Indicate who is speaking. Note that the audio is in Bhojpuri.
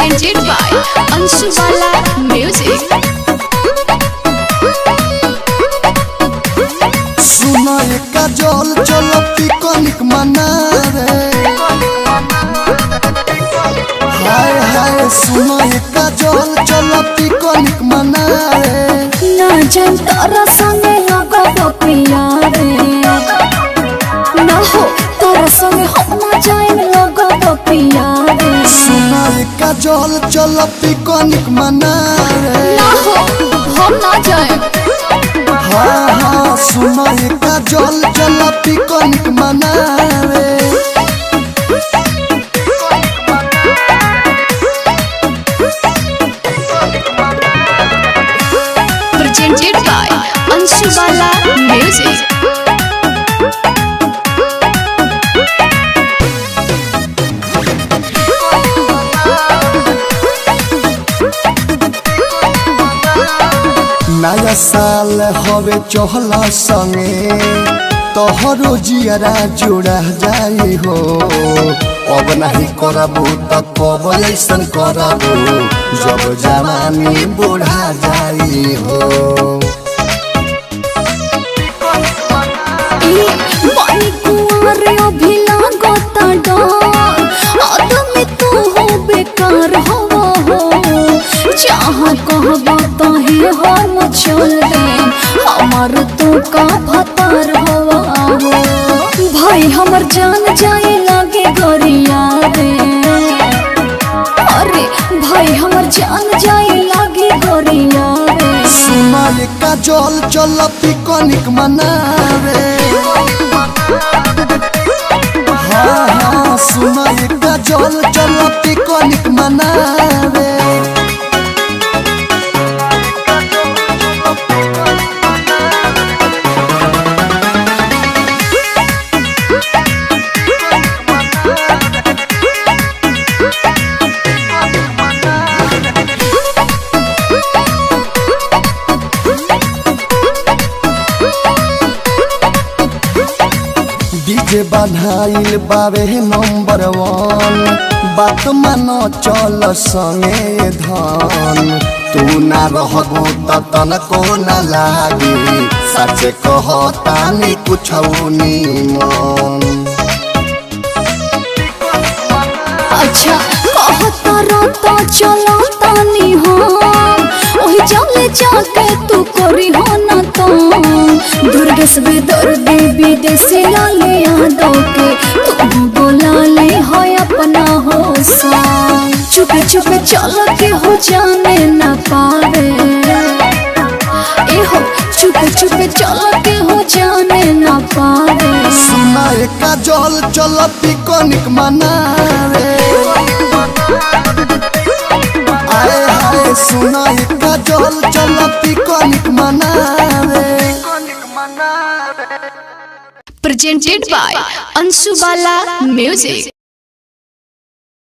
Speaker 1: presented by Anshubala Music।
Speaker 2: सुनो एका जल चलो पिकनिक मनावे, हाय हाय सुनो एका जल चलो पिकनिक मनावे।
Speaker 3: ना जान तारा संगे लगो पिया रे, ना हो तारा संगे हम ना जाए लगो पिया रे।
Speaker 2: सुनो एका जल चलो पिकनिक मनावे,
Speaker 1: ना हो हम ना जाए।
Speaker 2: हाँ हाँ सुनो एका जल चलो पिकनिक मनावे।
Speaker 1: Presented by Anshubala Music।
Speaker 2: नया साल हवे चहला संगे तोहरो जियरा जुड़ा जाई हो। अब नहीं करबू त कब ऐसन करबू जब जवानी बुढ़ा जाई हो।
Speaker 3: बानी कुंवारे अभी लागता डर, आदमी तू हो बेकार हवा हो। जहाँ कहबा तही हम चल दे, हमार तू का भतार हवा हो। भाई हमर जान जाए लागे गरिया रे, अरे भाई हमर जान जाए लागे गरिया रे।
Speaker 2: सुना एका जल चल पिकनिक मनावे, हाँ हाँ सुना एका जल चल पिकनिक मनावे। डीजे बधाइल बावे नंबर 1, बात मानो चल संगे धन। तू ना रहबू त तनको न लागी, सच कहतानी कुछ निमन।
Speaker 3: अच्छा कहता रहता चलो तानी हो, ओही चले जाके तू करी हो ना तो। दुर्गेश बेदर्दी विदेशी लाले यादों के तू बोला ले हो अपना हो सा। चुपे चुपे चल के हो जाने ना पावे, ए हो चुपे चुपे चल के हो जाने ना पावे।
Speaker 2: सुना एका जल चल पिकनिक मनावे, आए हाय सुना एका जल चल पिकनिक मनावे।
Speaker 1: Presented by Anshubala Music।